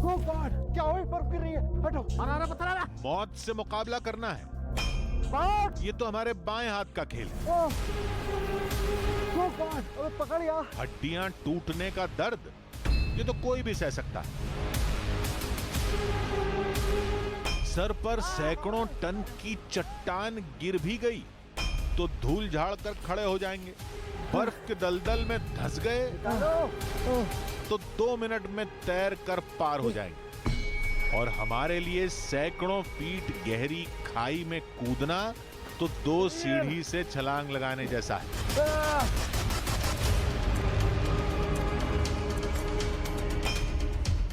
Oh God, क्या हुआ? बर्फ गिर रही है। हटो। अरे पत्थर आ रहा। मौत से मुकाबला करना है, बात। ये तो हमारे बाएं हाथ का खेल है। Oh God, अबे पकड़ यार। हड्डियां टूटने का दर्द, ये तो कोई भी सह सकता है। सर पर सैकड़ों टन की चट्टान गिर भी गई तो धूल झाड़ कर खड़े हो जाएंगे। बर्फ के दलदल में धंस गए तो 2 मिनट में तैर कर पार हो जाएंगे। और हमारे लिए सैकड़ों फीट गहरी खाई में कूदना तो 2 सीढ़ी से छलांग लगाने जैसा है।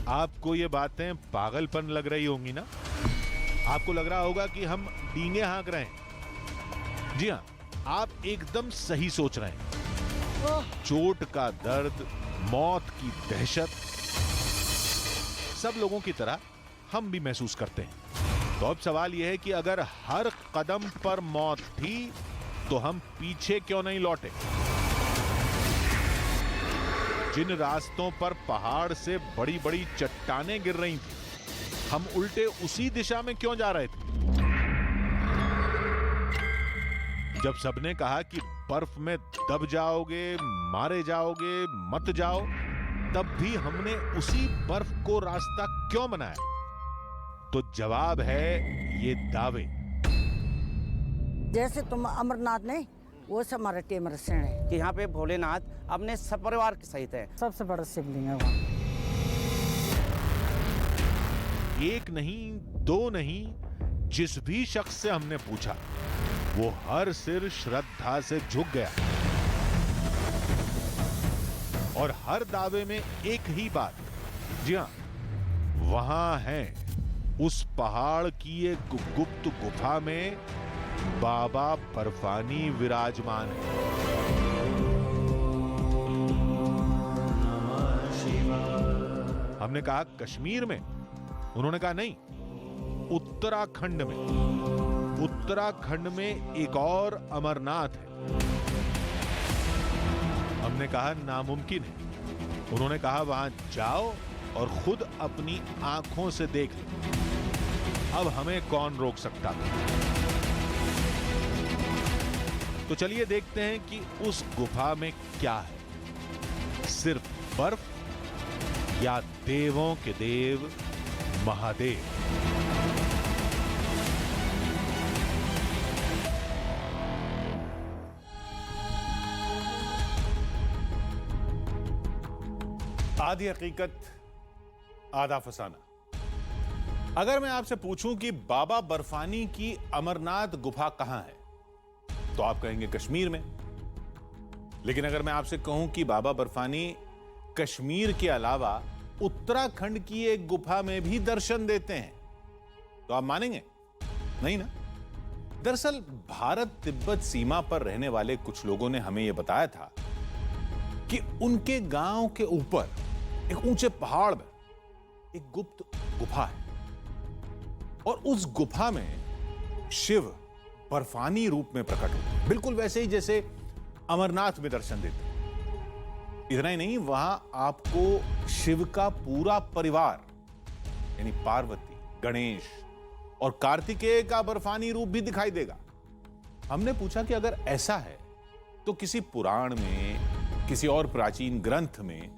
आपको ये बातें पागलपन लग रही होंगी ना? आपको लग रहा होगा कि हम डींगे हाँक रहे हैं। जी हाँ, आप एकदम सही सोच रहे हैं। चोट का दर्द, मौत की दहशत, सब लोगों की तरह हम भी महसूस करते हैं। तो अब सवाल यह है कि अगर हर कदम पर मौत थी तो हम पीछे क्यों नहीं लौटे? जिन रास्तों पर पहाड़ से बड़ी बड़ी चट्टानें गिर रही थी, हम उल्टे उसी दिशा में क्यों जा रहे थे? जब सबने कहा कि बर्फ में दब जाओगे, मारे जाओगे, मत जाओ, तब भी हमने उसी बर्फ को रास्ता क्यों बनाया? तो जवाब है ये दावे। जैसे तुम अमरनाथ नहीं, वो सब हमारा टेमर सेन है कि यहाँ पे भोलेनाथ अपने सपरिवार के सहित है। सबसे बड़ा शिवलिंग है वहाँ। एक नहीं, 2 नहीं, जिस भी शख्स से हमने पूछा वो हर सिर श्रद्धा से झुक गया। और हर दावे में एक ही बात, जी हां, वहां है उस पहाड़ की एक गुप्त गुफा में बाबा बर्फानी विराजमान है। हमने कहा कश्मीर में, उन्होंने कहा नहीं, उत्तराखंड में। उत्तराखंड में एक और अमरनाथ है। हमने कहा नामुमकिन है। उन्होंने कहा वहां जाओ और खुद अपनी आंखों से देख लो। अब हमें कौन रोक सकता था? तो चलिए देखते हैं कि उस गुफा में क्या है। सिर्फ बर्फ या देवों के देव महादेव? आधी हकीकत आधा फसाना। अगर मैं आपसे पूछूं कि बाबा बर्फानी की अमरनाथ गुफा कहां है, तो आप कहेंगे कश्मीर में। लेकिन अगर मैं आपसे कहूं कि बाबा बर्फानी कश्मीर के अलावा उत्तराखंड की एक गुफा में भी दर्शन देते हैं, तो आप मानेंगे? नहीं ना। दरअसल भारत तिब्बत सीमा पर रहने वाले कुछ लोगों ने हमें यह बताया था कि उनके गांव के ऊपर एक ऊंचे पहाड़ में एक गुप्त गुफा है और उस गुफा में शिव बर्फानी रूप में प्रकट होते हैं, बिल्कुल वैसे ही जैसे अमरनाथ में दर्शन देते हैं। इतना ही नहीं, वहां आपको शिव का पूरा परिवार यानी पार्वती, गणेश और कार्तिकेय का बर्फानी रूप भी दिखाई देगा। हमने पूछा कि अगर ऐसा है तो किसी पुराण में, किसी और प्राचीन ग्रंथ में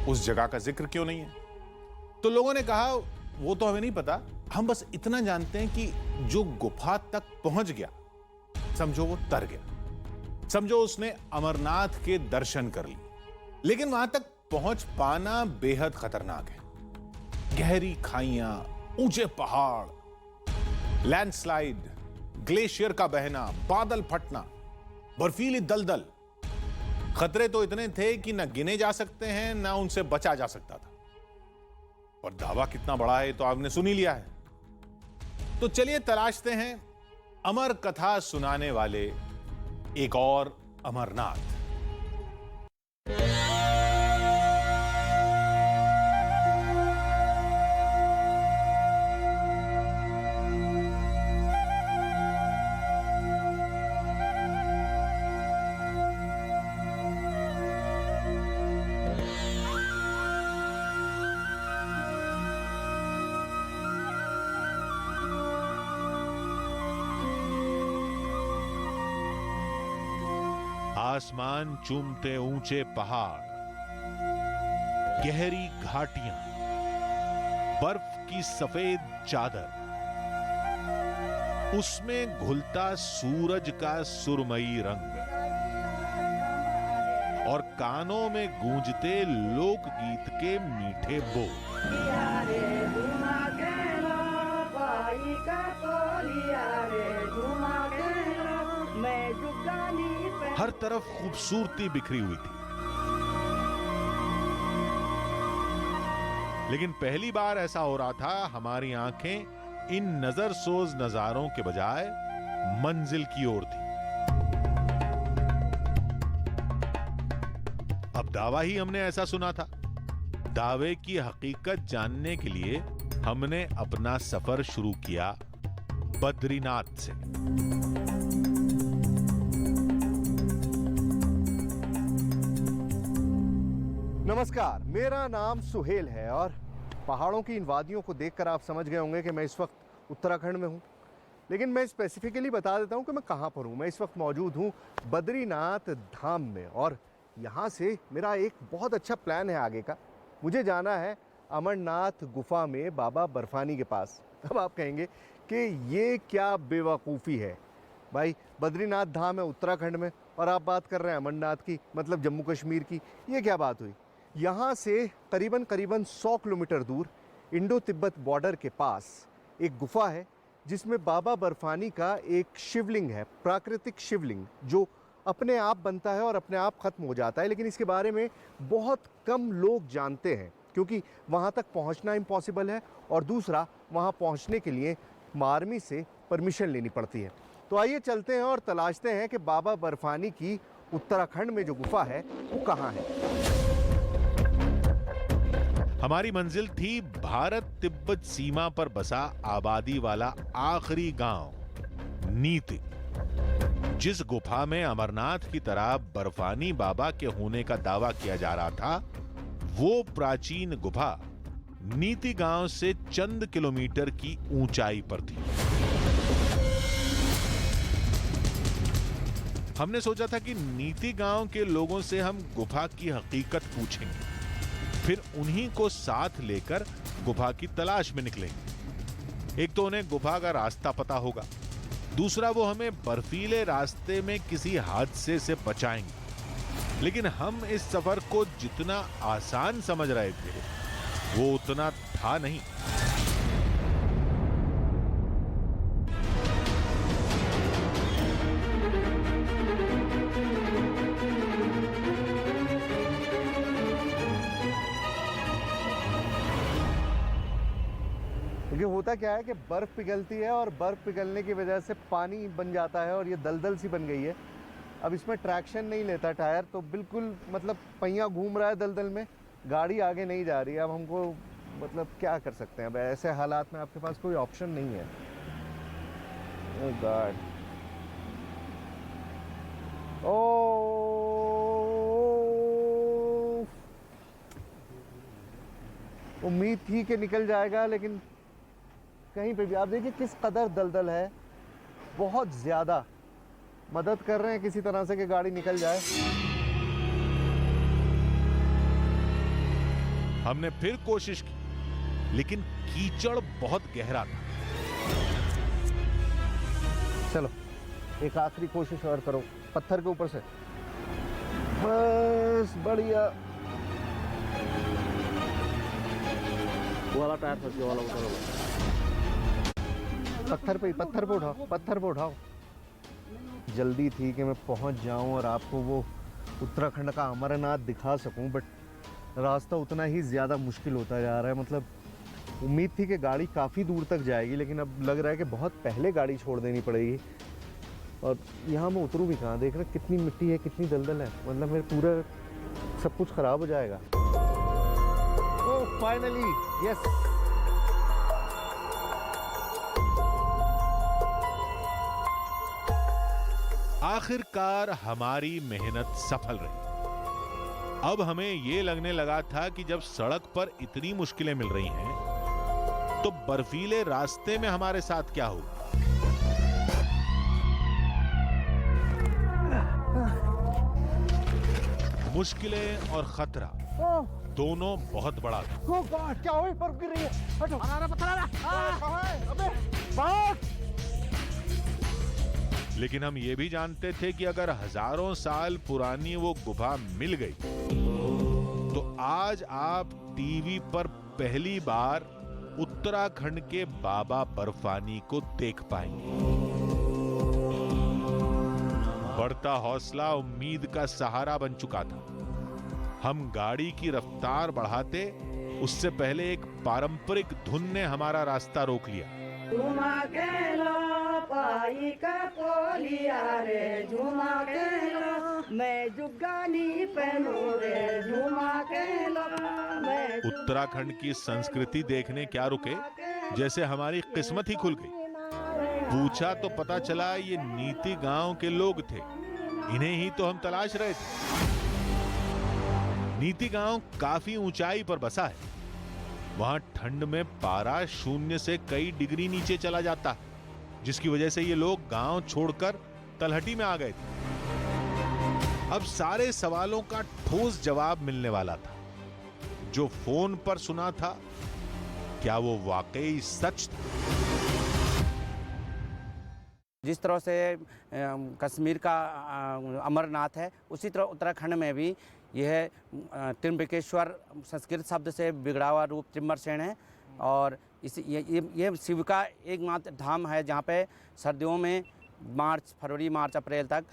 उस जगह का जिक्र क्यों नहीं है? तो लोगों ने कहा वो तो हमें नहीं पता, हम बस इतना जानते हैं कि जो गुफा तक पहुंच गया, समझो वो तर गया, समझो उसने अमरनाथ के दर्शन कर लिए। लेकिन वहां तक पहुंच पाना बेहद खतरनाक है। गहरी खाइयां, ऊंचे पहाड़, लैंडस्लाइड, ग्लेशियर का बहना, बादल फटना, बर्फीली दलदल, खतरे तो इतने थे कि न गिने जा सकते हैं, न उनसे बचा जा सकता था। और दावा कितना बड़ा है तो आपने सुन ही लिया है। तो चलिए तलाशते हैं अमर कथा सुनाने वाले एक और अमरनाथ। आसमान चूमते ऊंचे पहाड़, गहरी घाटियां, बर्फ की सफेद चादर, उसमें घुलता सूरज का सुरमई रंग और कानों में गूंजते लोकगीत के मीठे बोल। हर तरफ खूबसूरती बिखरी हुई थी। लेकिन पहली बार ऐसा हो रहा था, हमारी आंखें इन नजरसोज नजारों के बजाय मंजिल की ओर थी। अब दावा ही हमने ऐसा सुना था। दावे की हकीकत जानने के लिए हमने अपना सफर शुरू किया बद्रीनाथ से। नमस्कार, मेरा नाम सुहेल है और पहाड़ों की इन वादियों को देखकर आप समझ गए होंगे कि मैं इस वक्त उत्तराखंड में हूँ। लेकिन मैं स्पेसिफिकली बता देता हूँ कि मैं कहाँ पर हूँ। मैं इस वक्त मौजूद हूँ बद्रीनाथ धाम में और यहाँ से मेरा एक बहुत अच्छा प्लान है आगे का। मुझे जाना है अमरनाथ गुफा में बाबा बर्फानी के पास। अब आप कहेंगे कि ये क्या बेवकूफ़ी है भाई, बद्रीनाथ धाम है उत्तराखंड में और आप बात कर रहे हैं अमरनाथ की, मतलब जम्मू कश्मीर की। ये क्या बात हुई? यहाँ से करीबन 100 किलोमीटर दूर इंडो तिब्बत बॉर्डर के पास एक गुफा है जिसमें बाबा बर्फानी का एक शिवलिंग है, प्राकृतिक शिवलिंग, जो अपने आप बनता है और अपने आप ख़त्म हो जाता है। लेकिन इसके बारे में बहुत कम लोग जानते हैं क्योंकि वहाँ तक पहुँचना इम्पॉसिबल है और दूसरा वहाँ पहुँचने के लिए आर्मी से परमिशन लेनी पड़ती है। तो आइए चलते हैं और तलाशते हैं कि बाबा बर्फानी की उत्तराखंड में जो गुफा है वो कहाँ है। हमारी मंजिल थी भारत तिब्बत सीमा पर बसा आबादी वाला आखिरी गांव नीति। जिस गुफा में अमरनाथ की तरह बर्फानी बाबा के होने का दावा किया जा रहा था, वो प्राचीन गुफा नीति गांव से चंद किलोमीटर की ऊंचाई पर थी। हमने सोचा था कि नीति गांव के लोगों से हम गुफा की हकीकत पूछेंगे, फिर उन्हीं को साथ लेकर गुफा की तलाश में निकलेंगे। एक तो उन्हें गुफा का रास्ता पता होगा, दूसरा वो हमें बर्फीले रास्ते में किसी हादसे से बचाएंगे। लेकिन हम इस सफर को जितना आसान समझ रहे थे वो उतना था नहीं। क्योंकि होता क्या है कि बर्फ़ पिघलती है और बर्फ़ पिघलने की वजह से पानी बन जाता है और ये दलदल सी बन गई है। अब इसमें ट्रैक्शन नहीं लेता टायर, तो बिल्कुल मतलब पहिया घूम रहा है दलदल में, गाड़ी आगे नहीं जा रही है। अब हमको मतलब क्या कर सकते हैं? अब ऐसे हालात में आपके पास कोई ऑप्शन नहीं है। ओह गॉड, ओह, उम्मीद थी कि निकल जाएगा लेकिन कहीं पे भी आप देखिए किस कदर दलदल है, बहुत ज़्यादा। मदद कर रहे हैं किसी तरह से कि गाड़ी निकल जाए। हमने फिर कोशिश की लेकिन कीचड़ बहुत गहरा था। चलो एक आखिरी कोशिश और करो, पत्थर के ऊपर से, बस बढ़िया। वाला टायर फंस गया, वाला उठाओ, पत्थर पे उठाओ, पत्थर पे उठाओ। जल्दी थी कि मैं पहुंच जाऊं और आपको वो उत्तराखंड का अमरनाथ दिखा सकूं, बट रास्ता उतना ही ज़्यादा मुश्किल होता जा रहा है। मतलब उम्मीद थी कि गाड़ी काफ़ी दूर तक जाएगी लेकिन अब लग रहा है कि बहुत पहले गाड़ी छोड़ देनी पड़ेगी। और यहाँ मैं उतरूँ भी कहाँ? देख रहे कितनी मिट्टी है, कितनी दलदल है, मतलब मेरे पूरा सब कुछ ख़राब हो जाएगा। ओह फाइनली, यस। आखिरकार हमारी मेहनत सफल रही। अब हमें यह लगने लगा था कि जब सड़क पर इतनी मुश्किलें मिल रही हैं, तो बर्फीले रास्ते में हमारे साथ क्या हो। मुश्किलें और खतरा दोनों बहुत बड़ा था। क्या हुआ? बर्फ गिर रही है। हटो। कहाँ है? अबे भाग! लेकिन हम ये भी जानते थे कि अगर हजारों साल पुरानी वो गुफा मिल गई तो आज आप टीवी पर पहली बार उत्तराखंड के बाबा बर्फानी को देख पाएंगे। बढ़ता हौसला उम्मीद का सहारा बन चुका था। हम गाड़ी की रफ्तार बढ़ाते उससे पहले एक पारंपरिक धुन ने हमारा रास्ता रोक लिया। झुमा के लो पाई का पोलिया रे, झुमा के लो मैं जुगानी पहनू रे, झुमा के लो मैं। उत्तराखंड की संस्कृति देखने क्या रुके, जैसे हमारी किस्मत ही खुल गई। पूछा तो पता चला ये नीति गांव के लोग थे, इन्हें ही तो हम तलाश रहे थे। नीति गांव काफी ऊंचाई पर बसा है। वहां ठंड में पारा 0 से कई डिग्री नीचे चला जाता, जिसकी वजह से ये लोग गांव छोड़कर तलहटी में आ गए थे। अब सारे सवालों का ठोस जवाब मिलने वाला था। जो फोन पर सुना था, क्या वो वाकई सच था? जिस तरह से कश्मीर का अमरनाथ है, उसी तरह उत्तराखंड में भी यह त्र्यंबकेश्वर संस्कृत शब्द से बिगड़ा हुआ रूप त्रिम्बरसेन है। और ये शिव का एकमात्र धाम है जहाँ पे सर्दियों में फरवरी मार्च अप्रैल तक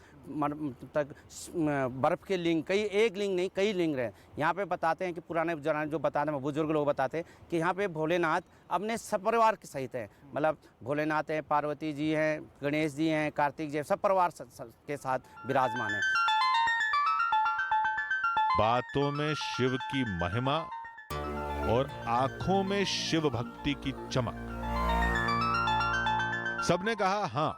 बर्फ़ के लिंग, एक लिंग नहीं कई लिंग रहे। यहाँ पे बताते हैं कि पुराने जो बताते हैं बुजुर्ग लोग बताते हैं कि यहाँ पे भोलेनाथ अपने सपरिवार के सहित हैं। मतलब भोलेनाथ हैं, पार्वती जी हैं, गणेश जी हैं, कार्तिक जी, सब परिवार के साथ विराजमान हैं। बातों में शिव की महिमा और आंखों में शिव भक्ति की चमक। सबने कहा हां,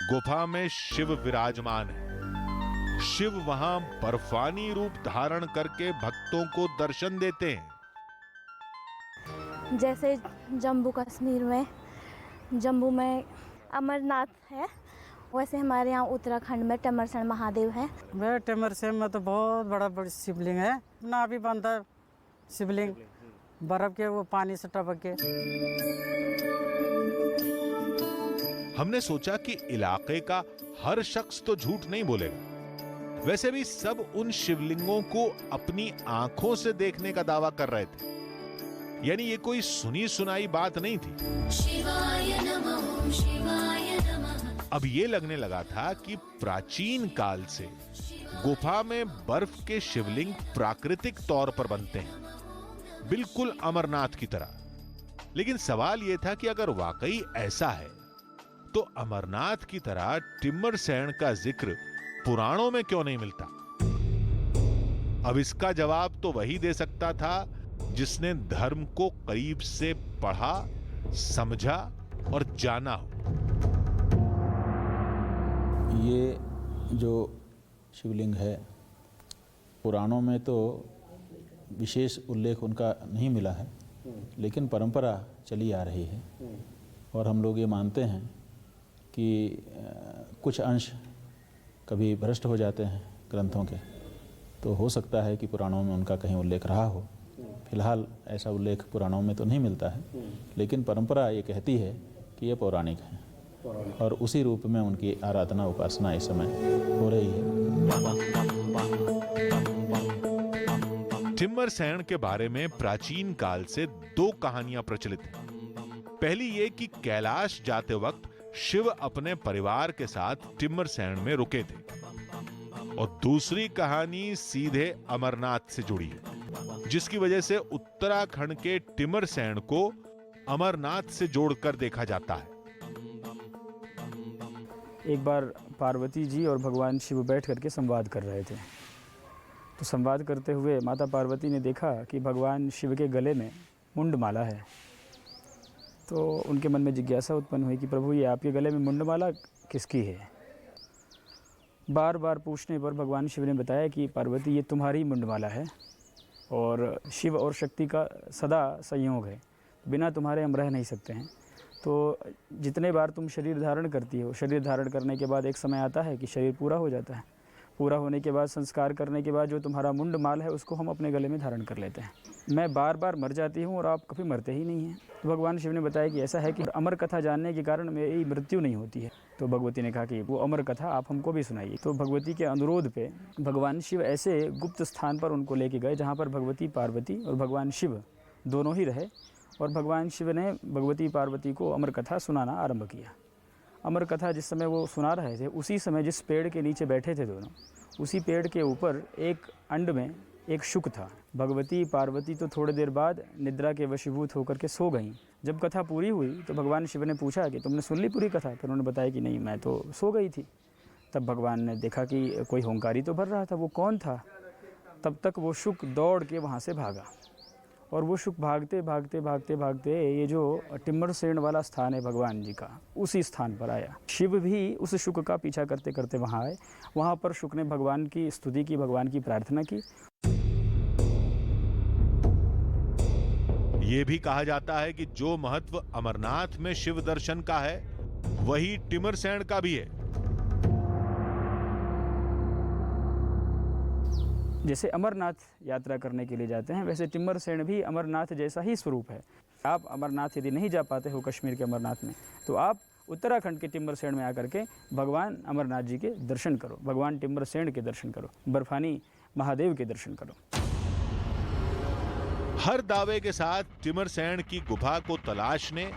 गुफा में शिव विराजमान है। शिव वहां बर्फानी रूप धारण करके भक्तों को दर्शन देते हैं। जैसे जम्मू कश्मीर में अमरनाथ है, वैसे हमारे यहाँ उत्तराखंड में टिम्मरसेन महादेव है। मैं टिम्मरसेन में तो बहुत बड़ा शिवलिंग है, ना भी बनता है शिवलिंग, बर्फ के वो पानी से टपक के। हमने सोचा कि इलाके का हर शख्स तो झूठ नहीं बोलेगा। वैसे भी सब उन शिवलिंगों को अपनी आंखों से देखने का दावा कर रहे थे, यानी ये कोई सुनी सुनाई बात नहीं थी। शिवाय नमः, शिवाय नमः। अब ये लगने लगा था कि प्राचीन काल से गुफा में बर्फ के शिवलिंग प्राकृतिक तौर पर बनते हैं, बिल्कुल अमरनाथ की तरह। लेकिन सवाल यह था कि अगर वाकई ऐसा है तो अमरनाथ की तरह टिम्मरसेन का जिक्र पुराणों में क्यों नहीं मिलता? अब इसका जवाब तो वही दे सकता था जिसने धर्म को करीब से पढ़ा, समझा और जाना हो। ये जो शिवलिंग है, पुराणों में तो विशेष उल्लेख उनका नहीं मिला है, लेकिन परंपरा चली आ रही है और हम लोग ये मानते हैं कि कुछ अंश कभी भ्रष्ट हो जाते हैं ग्रंथों के, तो हो सकता है कि पुराणों में उनका कहीं उल्लेख रहा हो। फिलहाल ऐसा उल्लेख पुराणों में तो नहीं मिलता है, लेकिन परंपरा ये कहती है कि ये पौराणिक है और उसी रूप में उनकी आराधना उपासना इस समय हो रही है। टिम्मरसेन के बारे में प्राचीन काल से 2 कहानियां प्रचलित हैं। पहली ये कि कैलाश जाते वक्त शिव अपने परिवार के साथ टिम्मरसेन में रुके थे, और दूसरी कहानी सीधे अमरनाथ से जुड़ी है, जिसकी वजह से उत्तराखंड के टिम्मरसेन को अमरनाथ से जोड़कर देखा जाता है। एक बार पार्वती जी और भगवान शिव बैठ करके संवाद कर रहे थे। तो संवाद करते हुए माता पार्वती ने देखा कि भगवान शिव के गले में मुंडमाला है। तो उनके मन में जिज्ञासा उत्पन्न हुई कि प्रभु, ये आपके गले में मुंडमाला किसकी है? बार बार पूछने पर भगवान शिव ने बताया कि पार्वती, ये तुम्हारी मुंडमाला है और शिव और शक्ति का सदा संयोग है, बिना तुम्हारे हम रह नहीं सकते हैं। तो जितने बार तुम शरीर धारण करती हो, शरीर धारण करने के बाद एक समय आता है कि शरीर पूरा हो जाता है। पूरा होने के बाद, संस्कार करने के बाद जो तुम्हारा मुंड माल है उसको हम अपने गले में धारण कर लेते हैं। मैं बार बार मर जाती हूँ और आप कभी मरते ही नहीं हैं। तो भगवान शिव ने बताया कि ऐसा है कि अमर कथा जानने के कारण मेरी मृत्यु नहीं होती है। तो भगवती ने कहा कि वो अमर कथा आप हमको भी सुनाइए। तो भगवती के अनुरोध पे भगवान शिव ऐसे गुप्त स्थान पर उनको लेके गए जहाँ पर भगवती पार्वती और भगवान शिव दोनों ही रहे, और भगवान शिव ने भगवती पार्वती को अमर कथा सुनाना आरंभ किया। अमर कथा जिस समय वो सुना रहे थे, उसी समय जिस पेड़ के नीचे बैठे थे दोनों, उसी पेड़ के ऊपर एक अंड में एक शुक था। भगवती पार्वती तो थोड़ी देर बाद निद्रा के वशीभूत होकर के सो गईं। जब कथा पूरी हुई तो भगवान शिव ने पूछा कि तुमने सुन ली पूरी कथा? फिर उन्होंने बताया कि नहीं, मैं तो सो गई थी। तब भगवान ने देखा कि कोई होंकारी तो भर रहा था। वो कौन था? तब तक वो शुक दौड़ के वहाँ से भागा, और वो शुक भागते भागते भागते भागते ये जो टिम्मरसेन वाला स्थान है भगवान जी का, उसी स्थान पर आया। शिव भी उस शुक का पीछा करते करते वहाँ आए। वहाँ पर शुक ने भगवान की स्तुति की, भगवान की प्रार्थना की। ये भी कहा जाता है कि जो महत्व अमरनाथ में शिव दर्शन का है, वही टिमरसेन का भी है। जैसे अमरनाथ यात्रा करने के लिए जाते हैं, वैसे टिम्मरसेन भी अमरनाथ जैसा ही स्वरूप है। आप अमरनाथ यदि नहीं जा पाते हो कश्मीर के अमरनाथ में, तो आप उत्तराखंड के टिम्मरसेन में आकर के भगवान अमरनाथ जी के दर्शन करो, भगवान टिम्मरसेन के दर्शन करो, बर्फानी महादेव के दर्शन करो। हर दावे के साथ टिमरसेन की गुफा को तलाशने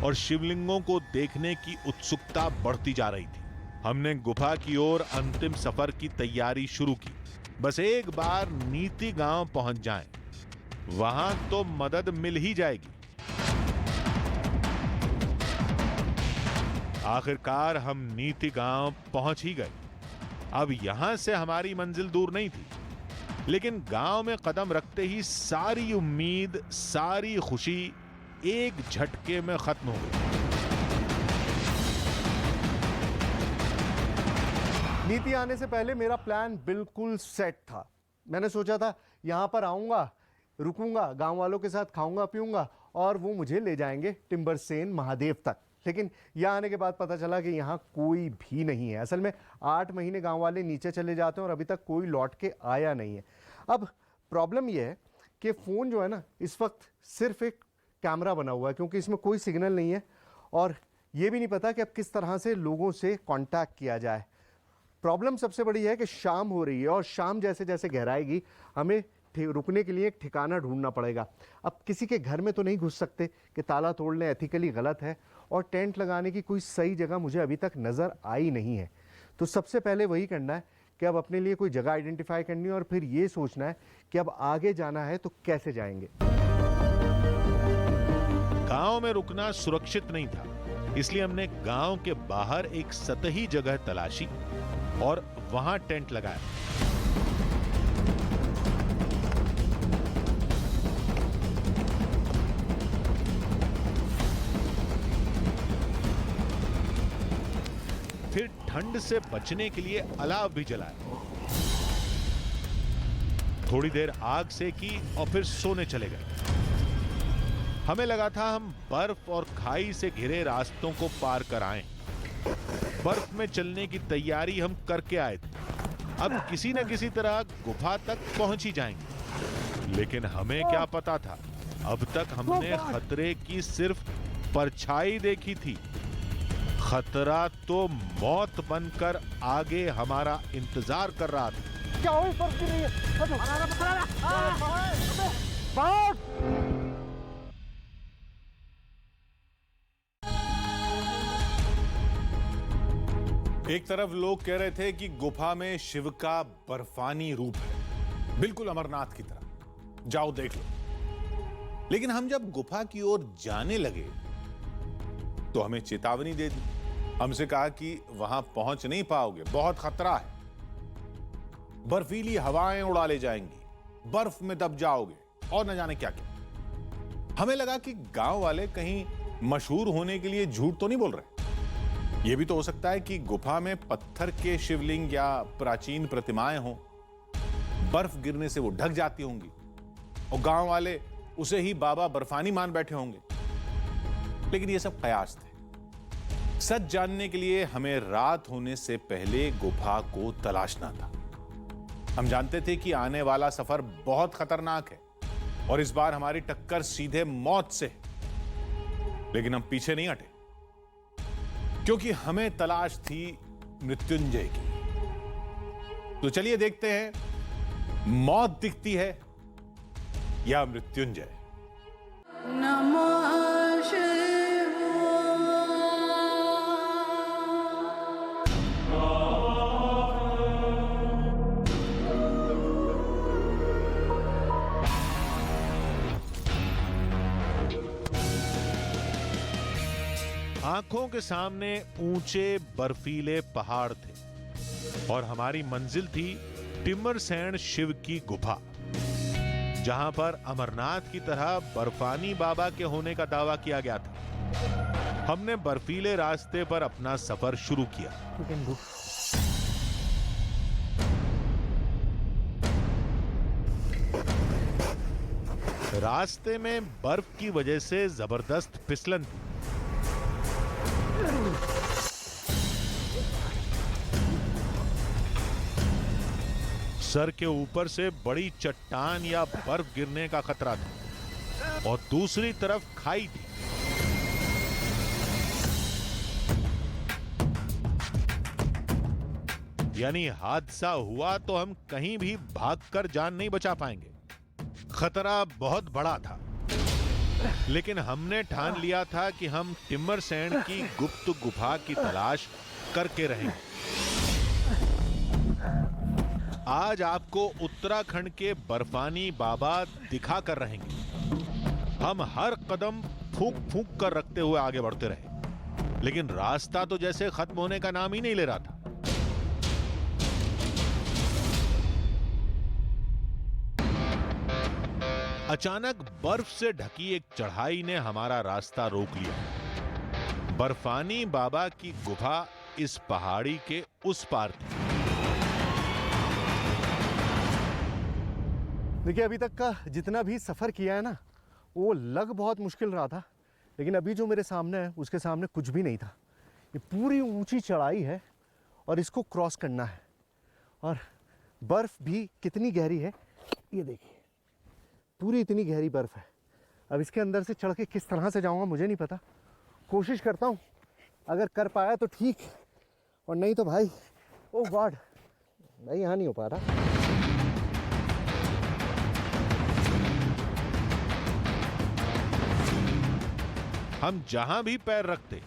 और शिवलिंगों को देखने की उत्सुकता बढ़ती जा रही थी। हमने गुफा की ओर अंतिम सफर की तैयारी शुरू की। बस एक बार नीति गांव पहुंच जाएं, वहां तो मदद मिल ही जाएगी। आखिरकार हम नीति गांव पहुंच ही गए। अब यहां से हमारी मंजिल दूर नहीं थी, लेकिन गांव में कदम रखते ही सारी उम्मीद, सारी खुशी एक झटके में खत्म हो गई। नीति आने से पहले मेरा प्लान बिल्कुल सेट था। मैंने सोचा था यहाँ पर आऊँगा, रुकूंगा, गांव वालों के साथ खाऊंगा पीऊंगा और वो मुझे ले जाएंगे टिम्बरसेन महादेव तक। लेकिन यहाँ आने के बाद पता चला कि यहाँ कोई भी नहीं है। असल में 8 महीने गांव वाले नीचे चले जाते हैं और अभी तक कोई लौट के आया नहीं है। अब प्रॉब्लम यह है कि फ़ोन जो है ना, इस वक्त सिर्फ एक कैमरा बना हुआ है, क्योंकि इसमें कोई सिग्नल नहीं है और ये भी नहीं पता कि अब किस तरह से लोगों से कांटेक्ट किया जाए। प्रॉब्लम सबसे बड़ी है कि शाम हो रही है और शाम जैसे जैसे गहराएगी हमें रुकने के लिए एक ठिकाना ढूंढना पड़ेगा। अब किसी के घर में तो नहीं घुस सकते कि ताला तोड़ लें, एथिकली गलत है, और टेंट लगाने की कोई सही जगह मुझे अभी तक नज़र आई नहीं है। तो सबसे पहले वही करना है कि अब अपने लिए कोई जगह आइडेंटिफाई करनी है और फिर ये सोचना है कि अब आगे जाना है तो कैसे जाएंगे। गांव में रुकना सुरक्षित नहीं था, इसलिए हमने गांव के बाहर एक सतही जगह तलाशी और वहां टेंट लगाया। फिर ठंड से बचने के लिए अलाव भी जलाया। थोड़ी देर आग सेकी और फिर सोने चले गए। हमें लगा था हम बर्फ और खाई से घिरे रास्तों को पार कर आए। बर्फ में चलने की तैयारी हम करके आए थे। अब किसी न किसी तरह गुफा तक पहुंच ही जाएंगे। लेकिन हमें क्या पता था, अब तक हमने खतरे की सिर्फ परछाई देखी थी। खतरा तो मौत बनकर आगे हमारा इंतजार कर रहा था। एक तरफ लोग कह रहे थे कि गुफा में शिव का बर्फानी रूप है, बिल्कुल अमरनाथ की तरह, जाओ देख लो। लेकिन हम जब गुफा की ओर जाने लगे तो हमें चेतावनी दे दी। हमसे कहा कि वहां पहुंच नहीं पाओगे, बहुत खतरा है, बर्फीली हवाएं उड़ा ले जाएंगी, बर्फ में दब जाओगे और न जाने क्या क्या। हमें लगा कि गांव वाले कहीं मशहूर होने के लिए झूठ तो नहीं बोल रहे। यह भी तो हो सकता है कि गुफा में पत्थर के शिवलिंग या प्राचीन प्रतिमाएं हों, बर्फ गिरने से वो ढक जाती होंगी और गांव वाले उसे ही बाबा बर्फानी मान बैठे होंगे। लेकिन ये सब कयास थे। सच जानने के लिए हमें रात होने से पहले गुफा को तलाशना था। हम जानते थे कि आने वाला सफर बहुत खतरनाक है और इस बार हमारी टक्कर सीधे मौत से है। लेकिन हम पीछे नहीं हटे, क्योंकि हमें तलाश थी मृत्युंजय की। तो चलिए देखते हैं मौत दिखती है या मृत्युंजय। आंखों के सामने ऊंचे बर्फीले पहाड़ थे और हमारी मंजिल थी टिम्मरसैंण शिव की गुफा, जहां पर अमरनाथ की तरह बर्फानी बाबा के होने का दावा किया गया था। हमने बर्फीले रास्ते पर अपना सफर शुरू किया। रास्ते में बर्फ की वजह से जबरदस्त फिसलन थी। सर के ऊपर से बड़ी चट्टान या बर्फ गिरने का खतरा था और दूसरी तरफ खाई थी। यानी हादसा हुआ तो हम कहीं भी भागकर जान नहीं बचा पाएंगे। खतरा बहुत बड़ा था, लेकिन हमने ठान लिया था कि हम टिम्मरसैंण की गुप्त गुफा की तलाश करके रहेंगे। आज आपको उत्तराखंड के बर्फानी बाबा दिखा कर रहेंगे। हम हर कदम फूंक फूंक कर रखते हुए आगे बढ़ते रहे, लेकिन रास्ता तो जैसे खत्म होने का नाम ही नहीं ले रहा था। अचानक बर्फ से ढकी एक चढ़ाई ने हमारा रास्ता रोक लिया। बर्फानी बाबा की गुफा इस पहाड़ी के उस पार थी। देखिए, अभी तक का जितना भी सफ़र किया है ना, वो लग बहुत मुश्किल रहा था, लेकिन अभी जो मेरे सामने है उसके सामने कुछ भी नहीं था। ये पूरी ऊंची चढ़ाई है और इसको क्रॉस करना है, और बर्फ़ भी कितनी गहरी है ये देखिए, पूरी इतनी गहरी बर्फ़ है। अब इसके अंदर से चढ़ के किस तरह से जाऊंगा मुझे नहीं पता। कोशिश करता हूँ, अगर कर पाया तो ठीक, और नहीं तो भाई ओह गॉड, भाई यहाँ नहीं हो पा रहा। हम जहां भी पैर रखते,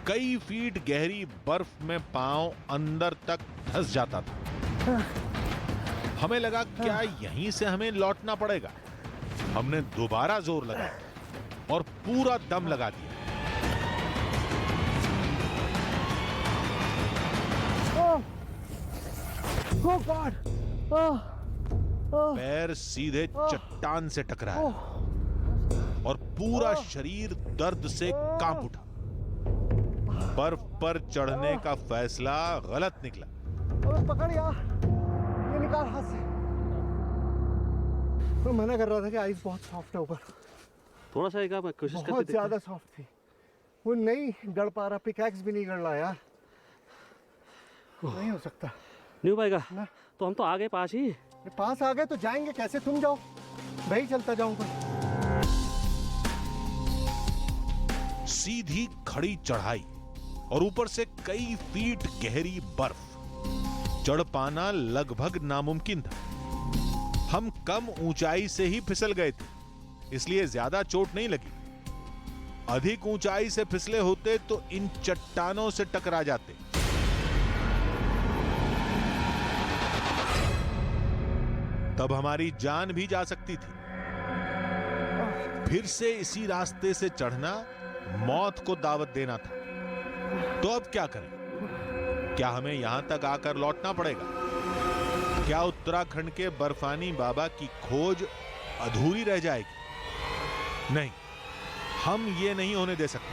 कई फीट गहरी बर्फ में पांव अंदर तक धंस जाता था। हमें लगा क्या यहीं से हमें लौटना पड़ेगा। हमने दोबारा जोर लगाया और पूरा दम लगा दिया। Oh God! पैर सीधे चट्टान से टकराया और पूरा शरीर दर्द से कांप उठा। बर्फ पर चढ़ने का फैसला गलत निकला। अबे पकड़ यार, ये निकाल हाथ से। मैं मना कर रहा था कि आइस बहुत सॉफ्ट है ऊपर। थोड़ा सा एक आप कोशिश करके बहुत ज्यादा सॉफ्ट थी, वो नहीं गड़ पा रहा। पिकैक्स भी नहीं गड़ रहा यार, नहीं हो सकता। नहीं हो पाएगा ना? तो हम तो आ गए पास ही। पास आ गए तो जाएंगे कैसे? तुम जाओ, मैं ही चलता जाऊंगा। सीधी खड़ी चढ़ाई और ऊपर से कई फीट गहरी बर्फ, चढ़ पाना लगभग नामुमकिन था। हम कम ऊंचाई से ही फिसल गए थे, इसलिए ज्यादा चोट नहीं लगी। अधिक ऊंचाई से फिसले होते तो इन चट्टानों से टकरा जाते। तब हमारी जान भी जा सकती थी। फिर से इसी रास्ते से चढ़ना मौत को दावत देना था। तो अब क्या करें? क्या हमें यहां तक आकर लौटना पड़ेगा? क्या उत्तराखंड के बर्फानी बाबा की खोज अधूरी रह जाएगी? नहीं, हम ये नहीं होने दे सकते।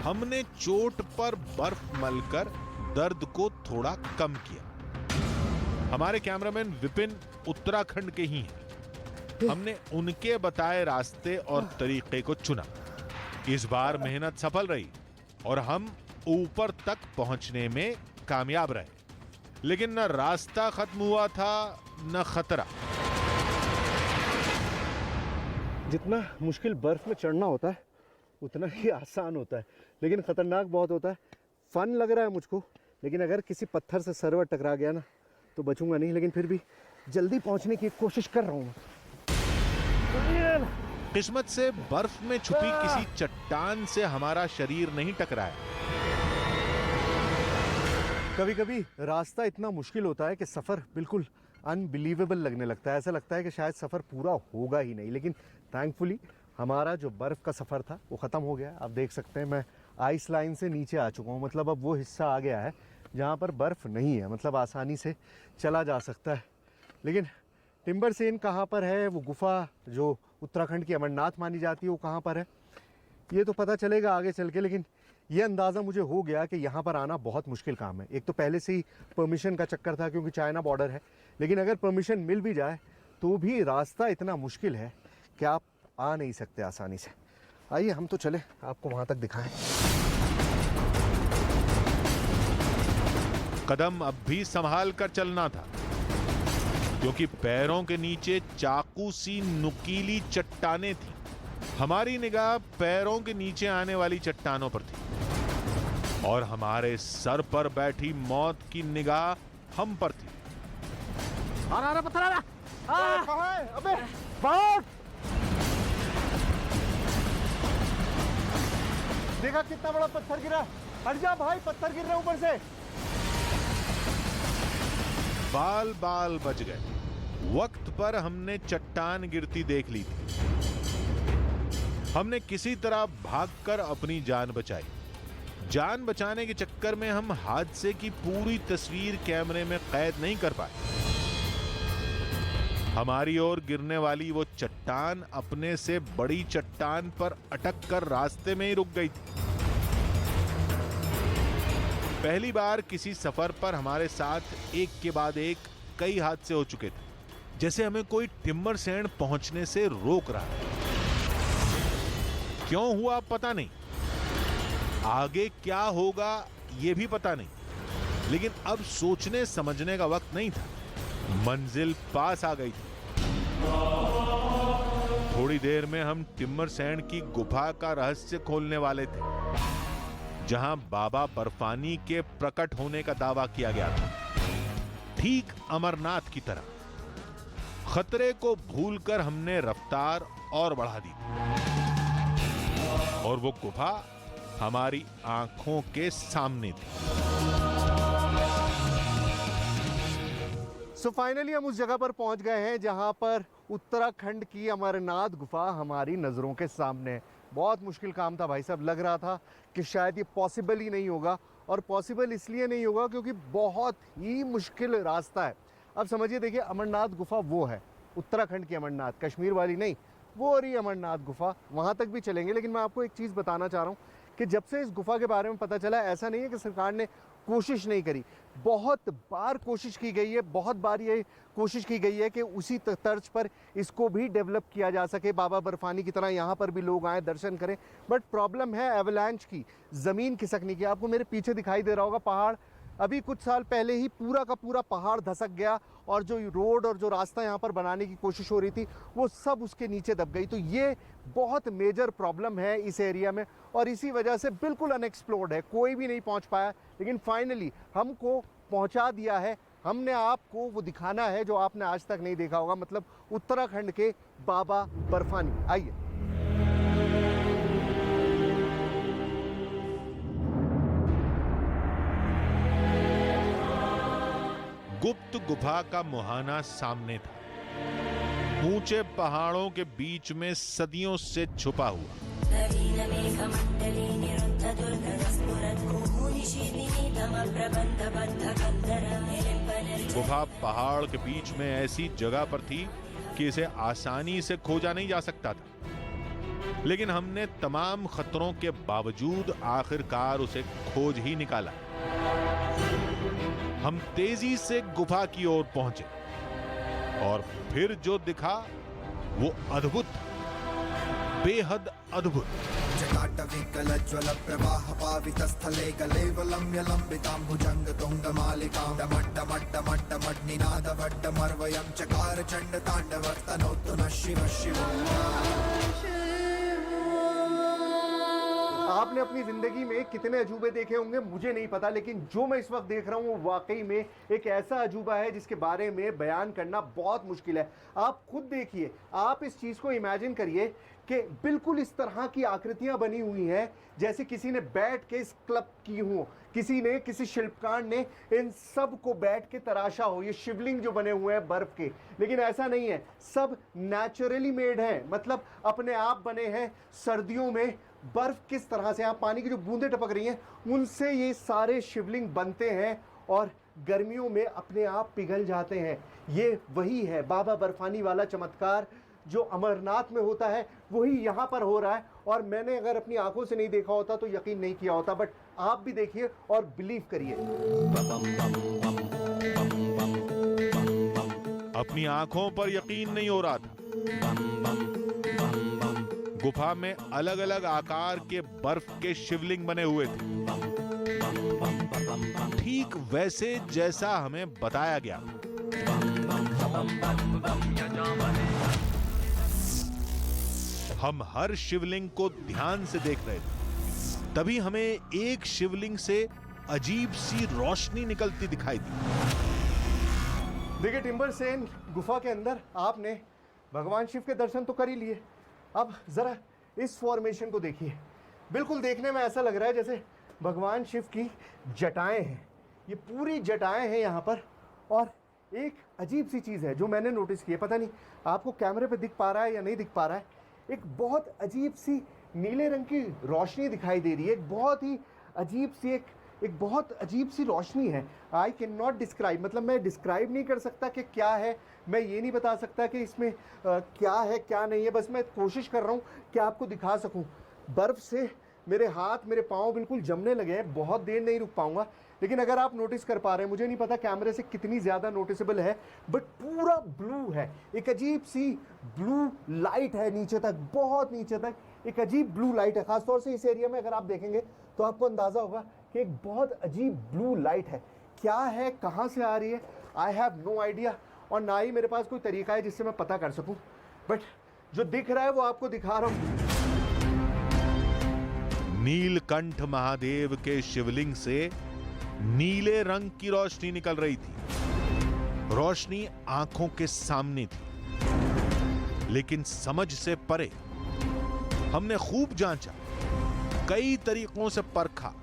हमने चोट पर बर्फ मलकर दर्द को थोड़ा कम किया। हमारे कैमरामैन विपिन उत्तराखंड के ही हैं, हमने उनके बताए रास्ते और तरीके को चुना। इस बार मेहनत सफल रही और हम ऊपर तक पहुंचने में कामयाब रहे, लेकिन न रास्ता खत्म हुआ था न खतरा। जितना मुश्किल बर्फ में चढ़ना होता है उतना ही आसान होता है, लेकिन खतरनाक बहुत होता है। फन लग रहा है मुझको, लेकिन अगर किसी पत्थर से सरवर टकरा गया ना तो बचूंगा नहीं, लेकिन फिर भी जल्दी पहुंचने की कोशिश कर रहा हूं। किस्मत से बर्फ में छुपी किसी चट्टान से हमारा शरीर नहीं टकराया। कभी कभी रास्ता इतना मुश्किल होता है कि सफ़र बिल्कुल अनबिलीवेबल लगने लगता है। ऐसा लगता है कि शायद सफ़र पूरा होगा ही नहीं, लेकिन थैंकफुली हमारा जो बर्फ़ का सफ़र था वो ख़त्म हो गया। आप देख सकते हैं मैं आइस लाइन से नीचे आ चुका हूँ, मतलब अब वो हिस्सा आ गया है जहाँ पर बर्फ़ नहीं है, मतलब आसानी से चला जा सकता है। लेकिन टिम्बर सेन कहाँ पर है, वो गुफ़ा जो उत्तराखंड की अमरनाथ मानी जाती है वो कहाँ पर है, ये तो पता चलेगा आगे चल के। लेकिन ये अंदाज़ा मुझे हो गया कि यहाँ पर आना बहुत मुश्किल काम है। एक तो पहले से ही परमिशन का चक्कर था क्योंकि चाइना बॉर्डर है, लेकिन अगर परमिशन मिल भी जाए तो भी रास्ता इतना मुश्किल है कि आप आ नहीं सकते आसानी से। आइए हम तो चले, आपको वहाँ तक दिखाएं। कदम अब भी संभाल कर चलना था, क्योंकि पैरों के नीचे चाकू सी नुकीली चट्टानें थी। हमारी निगाह पैरों के नीचे आने वाली चट्टानों पर थी और हमारे सर पर बैठी मौत की निगाह हम पर थी। आ रहा पत्थर आ रहा। कहाँ है? अबे भाग! देखा कितना बड़ा पत्थर गिरा। हट जा भाई, पत्थर गिर रहे ऊपर से। बाल बाल बच गए। वक्त पर हमने चट्टान गिरती देख ली थी। हमने किसी तरह भागकर अपनी जान बचाई। जान बचाने के चक्कर में हम हादसे की पूरी तस्वीर कैमरे में कैद नहीं कर पाए। हमारी ओर गिरने वाली वो चट्टान अपने से बड़ी चट्टान पर अटक कर रास्ते में ही रुक गई थी। पहली बार किसी सफर पर हमारे साथ एक के बाद एक कई हादसे हो चुके थे, जैसे हमें कोई टिम्बर सैंड पहुंचने से रोक रहा है। क्यों हुआ पता नहीं, आगे क्या होगा ये भी पता नहीं, लेकिन अब सोचने समझने का वक्त नहीं था। मंजिल पास आ गई थी। थोड़ी देर में हम टिम्बर सैंड की गुफा का रहस्य खोलने वाले थे, जहां बाबा बर्फानी के प्रकट होने का दावा किया गया था, ठीक अमरनाथ की तरह। खतरे को भूलकर हमने रफ्तार और बढ़ा दी और वो गुफा हमारी आंखों के सामने थी। सो फाइनली हम उस जगह पर पहुंच गए हैं जहां पर उत्तराखंड की अमरनाथ गुफा हमारी नज़रों के सामने है। बहुत मुश्किल काम था भाई साहब, लग रहा था कि शायद ये पॉसिबल ही नहीं होगा, और पॉसिबल इसलिए नहीं होगा क्योंकि बहुत ही मुश्किल रास्ता है। अब समझिए, देखिए अमरनाथ गुफा वो है, उत्तराखंड की अमरनाथ, कश्मीर वाली नहीं, वो रही अमरनाथ गुफा। वहाँ तक भी चलेंगे, लेकिन मैं आपको एक चीज़ बताना चाह रहा हूँ कि जब से इस गुफा के बारे में पता चला, ऐसा नहीं है कि सरकार ने कोशिश नहीं करी, बहुत बार कोशिश की गई है, बहुत बार ये कोशिश की गई है कि उसी तर्ज पर इसको भी डेवलप किया जा सके, बाबा बर्फानी की तरह यहाँ पर भी लोग आए दर्शन करें। बट प्रॉब्लम है एवलांच की, ज़मीन खिसकने की। आपको मेरे पीछे दिखाई दे रहा होगा पहाड़, अभी कुछ साल पहले ही पूरा का पूरा पहाड़ धसक गया और जो रोड और जो रास्ता यहाँ पर बनाने की कोशिश हो रही थी वो सब उसके नीचे दब गई। तो ये बहुत मेजर प्रॉब्लम है इस एरिया में, और इसी वजह से बिल्कुल अनएक्सप्लोर्ड है, कोई भी नहीं पहुँच पाया। लेकिन फाइनली हमको पहुँचा दिया है, हमने आपको वो दिखाना है जो आपने आज तक नहीं देखा होगा, मतलब उत्तराखंड के बाबा बर्फानी। आइए। गुप्त गुफा का मुहाना सामने था, ऊंचे पहाड़ों के बीच में सदियों से छुपा हुआ। गुफा पहाड़ के बीच में ऐसी जगह पर थी कि इसे आसानी से खोजा नहीं जा सकता था, लेकिन हमने तमाम खतरों के बावजूद आखिरकार उसे खोज ही निकाला। हम तेजी से गुफा की ओर पहुंचे और फिर जो दिखा वो अद्भुत, बेहद अद्भुत। जटाटविकलज्वल प्रवाह पावितस्थले कलेवलम्य लम्बिताम्बुजंग तुंगमालिकां डमड्डमड्डमड्डमड्निनादवड्डमर्वयं चकार चंड तांडवस्तनोतु नः शिव शिव। आपने अपनी जिंदगी में कितने अजूबे देखे होंगे मुझे नहीं पता, लेकिन जो मैं इस वक्त देख रहा हूँ वो वाकई में एक ऐसा अजूबा है जिसके बारे में बयान करना बहुत मुश्किल है। आप खुद देखिए, आप इस चीज़ को इमेजिन करिए कि बिल्कुल इस तरह की आकृतियां बनी हुई हैं जैसे किसी ने बैठ के स्कल्प की हो, किसी शिल्पकार ने इन सब को बैठ के तराशा हो। ये शिवलिंग जो बने हुए हैं बर्फ के, लेकिन ऐसा नहीं है, सब नेचुरली मेड हैं, मतलब अपने आप बने हैं। सर्दियों में बर्फ किस तरह से, आप पानी की जो बूंदें टपक रही हैं उनसे ये सारे शिवलिंग बनते हैं और गर्मियों में अपने आप पिघल जाते हैं। ये वही है बाबा बर्फानी वाला चमत्कार जो अमरनाथ में होता है, वही यहाँ पर हो रहा है। और मैंने अगर अपनी आंखों से नहीं देखा होता तो यकीन नहीं किया होता, बट आप भी देखिए और बिलीव करिए। अपनी आंखों पर यकीन नहीं हो रहा था। गुफा में अलग अलग आकार के बर्फ के शिवलिंग बने हुए थे, ठीक वैसे जैसा हमें बताया गया। हम हर शिवलिंग को ध्यान से देख रहे थे, तभी हमें एक शिवलिंग से अजीब सी रोशनी निकलती दिखाई दी। देखिए टिम्बर सेन गुफा के अंदर आपने भगवान शिव के दर्शन तो कर ही लिए, अब जरा इस फॉर्मेशन को देखिए। बिल्कुल देखने में ऐसा लग रहा है जैसे भगवान शिव की जटाएं हैं, ये पूरी जटाएं हैं यहाँ पर। और एक अजीब सी चीज़ है जो मैंने नोटिस की है, पता नहीं आपको कैमरे पे दिख पा रहा है या नहीं दिख पा रहा है, एक बहुत अजीब सी नीले रंग की रोशनी दिखाई दे रही है। एक बहुत ही अजीब सी एक बहुत अजीब सी रोशनी है। आई कैन नॉट डिस्क्राइब, मतलब मैं डिस्क्राइब नहीं कर सकता कि क्या है, मैं ये नहीं बता सकता कि इसमें क्या है क्या नहीं है, बस मैं कोशिश कर रहा हूँ कि आपको दिखा सकूँ। बर्फ़ से मेरे हाथ मेरे पाँव बिल्कुल जमने लगे हैं, बहुत देर नहीं रुक पाऊँगा, लेकिन अगर आप नोटिस कर पा रहे हैं, मुझे नहीं पता कैमरे से कितनी ज़्यादा नोटिसेबल है, बट पूरा ब्लू है। एक अजीब सी ब्लू लाइट है नीचे तक, बहुत नीचे तक एक अजीब ब्लू लाइट है। ख़ासतौर से इस एरिया में अगर आप देखेंगे तो आपको अंदाज़ा होगा कि एक बहुत अजीब ब्लू लाइट है। क्या है, कहाँ से आ रही है, आई हैव नो आइडिया, और ना ही मेरे पास कोई तरीका है जिससे मैं पता कर सकूं, बट जो दिख रहा है वो आपको दिखा रहा हूं। नीलकंठ महादेव के शिवलिंग से नीले रंग की रोशनी निकल रही थी। रोशनी आंखों के सामने थी, लेकिन समझ से परे। हमने खूब जांचा, कई तरीकों से परखा,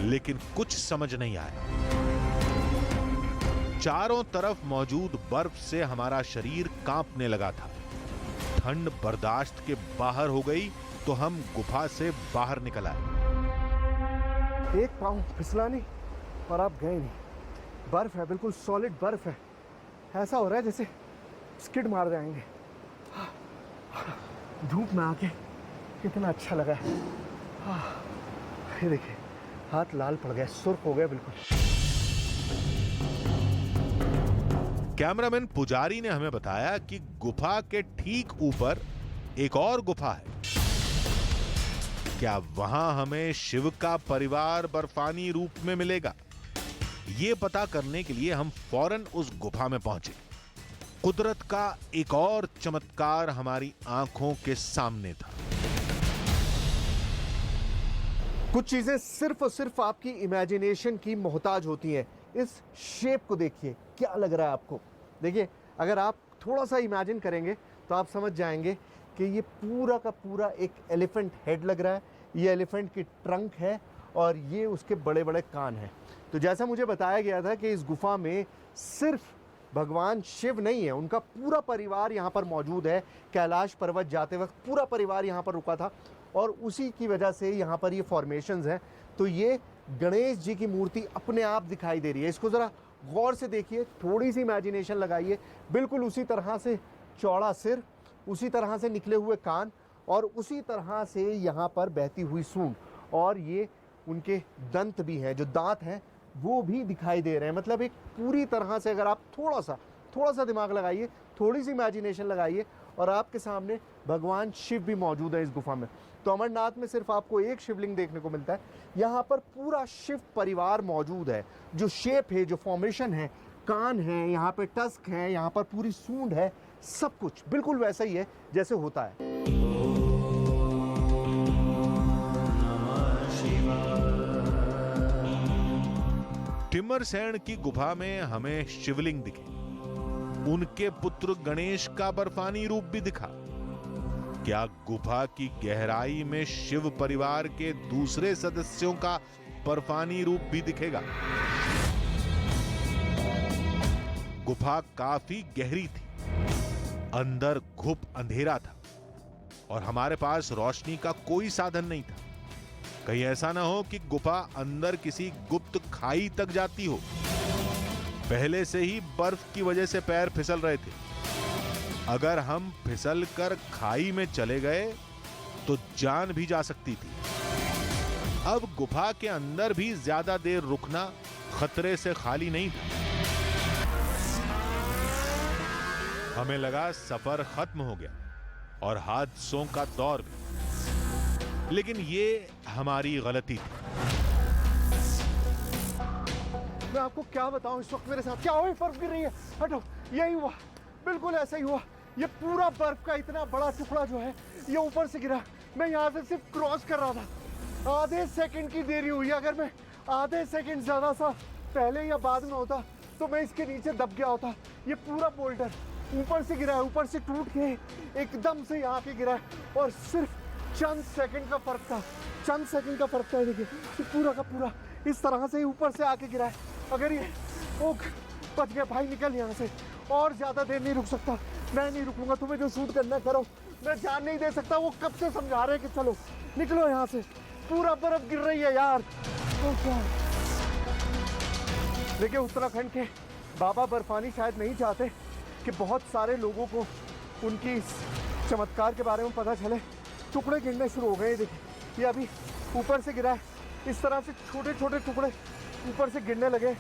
लेकिन कुछ समझ नहीं आया। चारों तरफ मौजूद बर्फ से हमारा शरीर कांपने लगा था। ठंड बर्दाश्त के बाहर हो गई तो हम गुफा से बाहर निकल आए। एक पाँव फिसला नहीं और आप गए नहीं। बर्फ है, बिल्कुल सॉलिड बर्फ है, ऐसा हो रहा है जैसे स्किड मार जाएंगे। धूप में आके कितना अच्छा लगा है। ये देखिए हाथ लाल पड़ गया, सुर्ख हो गया बिल्कुल। कैमरामैन पुजारी ने हमें बताया कि गुफा के ठीक ऊपर एक और गुफा है। क्या वहां हमें शिव का परिवार बर्फानी रूप में मिलेगा? ये पता करने के लिए हम फौरन उस गुफा में पहुंचे। कुदरत का एक और चमत्कार हमारी आंखों के सामने था। कुछ चीजें सिर्फ और सिर्फ आपकी इमेजिनेशन की मोहताज होती हैं। इस शेप को देखिए, क्या लग रहा है आपको? देखिए अगर आप थोड़ा सा इमेजिन करेंगे तो आप समझ जाएंगे कि ये पूरा का पूरा एक एलिफेंट हेड लग रहा है। ये एलिफेंट की ट्रंक है और ये उसके बड़े बड़े कान हैं। तो जैसा मुझे बताया गया था कि इस गुफा में सिर्फ भगवान शिव नहीं है, उनका पूरा परिवार यहाँ पर मौजूद है। कैलाश पर्वत जाते वक्त पूरा परिवार यहाँ पर रुका था और उसी की वजह से यहाँ पर ये फॉर्मेशंस हैं। तो ये गणेश जी की मूर्ति अपने आप दिखाई दे रही है। इसको ज़रा गौर से देखिए, थोड़ी सी इमेजिनेशन लगाइए। बिल्कुल उसी तरह से चौड़ा सिर, उसी तरह से निकले हुए कान और उसी तरह से यहाँ पर बहती हुई सूंड, और ये उनके दंत भी हैं, जो दांत हैं वो भी दिखाई दे रहे हैं। मतलब एक पूरी तरह से अगर आप थोड़ा सा दिमाग लगाइए थोड़ी सी इमेजिनेशन लगाइए और आपके सामने भगवान शिव भी मौजूद है इस गुफा में। तो अमरनाथ में सिर्फ आपको एक शिवलिंग देखने को मिलता है, यहाँ पर पूरा शिव परिवार मौजूद है। जो शेप है, जो फॉर्मेशन है, कान है, यहाँ पे टस्क है, यहाँ पर पूरी सूंड है, सब कुछ बिल्कुल वैसा ही है जैसे होता है। टिमरसैंण की गुफा में हमें शिवलिंग दिखे, उनके पुत्र गणेश का बर्फानी रूप भी दिखा। क्या गुफा की गहराई में शिव परिवार के दूसरे सदस्यों का बर्फानी रूप भी दिखेगा? गुफा काफी गहरी थी, अंदर घुप अंधेरा था और हमारे पास रोशनी का कोई साधन नहीं था। कहीं ऐसा ना हो कि गुफा अंदर किसी गुप्त खाई तक जाती हो। पहले से ही बर्फ की वजह से पैर फिसल रहे थे। अगर हम फिसल कर खाई में चले गए तो जान भी जा सकती थी। अब गुफा के अंदर भी ज्यादा देर रुकना खतरे से खाली नहीं था। हमें लगा सफर खत्म हो गया और हादसों का दौर भी, लेकिन ये हमारी गलती थी। मैं आपको क्या बताऊं इस वक्त मेरे साथ क्या हुआ। बर्फ गिर रही है, हटो। यही हुआ, बिल्कुल ऐसा ही हुआ। ये पूरा बर्फ का इतना बड़ा टुकड़ा जो है ये ऊपर से गिरा। मैं यहाँ से सिर्फ क्रॉस कर रहा था, आधे सेकंड की देरी हुई। अगर मैं आधे सेकंड ज्यादा सा पहले या बाद में होता तो मैं इसके नीचे दब गया होता। ये पूरा बोल्डर ऊपर से गिरा है, ऊपर से टूट के एकदम से यहाँ पे गिरा है और सिर्फ चंद सेकंड का फर्क था। चंद सेकंड का फर्क था। देखिए पूरा का पूरा इस तरह से ऊपर से आके गिरा है। अगर ये बच गया भाई, निकल यहाँ से। और ज्यादा देर नहीं रुक सकता, मैं नहीं रुकूंगा। तुम्हें जो शूट करना करो, मैं जान नहीं दे सकता। वो कब से समझा रहे हैं कि चलो निकलो यहाँ से, पूरा बर्फ गिर रही है यार। देखिए उत्तराखंड के बाबा बर्फानी शायद नहीं चाहते कि बहुत सारे लोगों को उनकी इस चमत्कार के बारे में पता चले। टुकड़े गिरने शुरू हो गए। देखिए ये अभी ऊपर से गिरा है, इस तरह से छोटे छोटे टुकड़े ऊपर से गिरने लगे,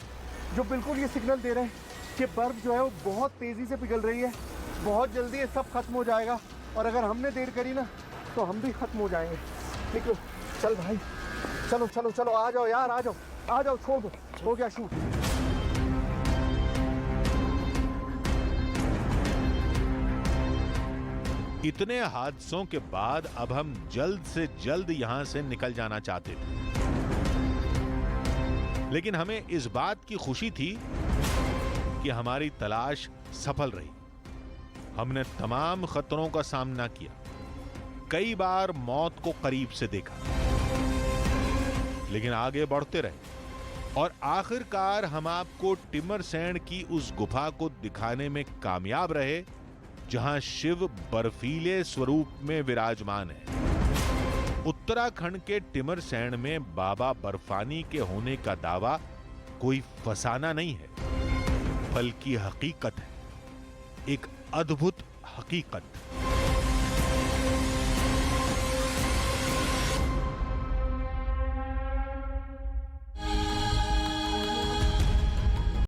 जो बिल्कुल ये सिग्नल दे रहे हैं कि बर्फ जो है वो बहुत तेज़ी से पिघल रही है। बहुत जल्दी ये सब खत्म हो जाएगा और अगर हमने देर करी ना तो हम भी खत्म हो जाएंगे। निकलो, चल भाई, चलो चलो चलो, आ जाओ यार, आ जाओ आ जाओ, छोड़ दो, हो गया शूट। इतने हादसों के बाद अब हम जल्द से जल्द यहां से निकल जाना चाहते थे, लेकिन हमें इस बात की खुशी थी कि हमारी तलाश सफल रही। हमने तमाम खतरों का सामना किया, कई बार मौत को करीब से देखा, लेकिन आगे बढ़ते रहे और आखिरकार हम आपको टिमरसैंण की उस गुफा को दिखाने में कामयाब रहे जहां शिव बर्फीले स्वरूप में विराजमान है। उत्तराखंड के टिमरसैंण में बाबा बर्फानी के होने का दावा कोई फसाना नहीं है, बल्कि हकीकत है, एक अद्भुत हकीकत।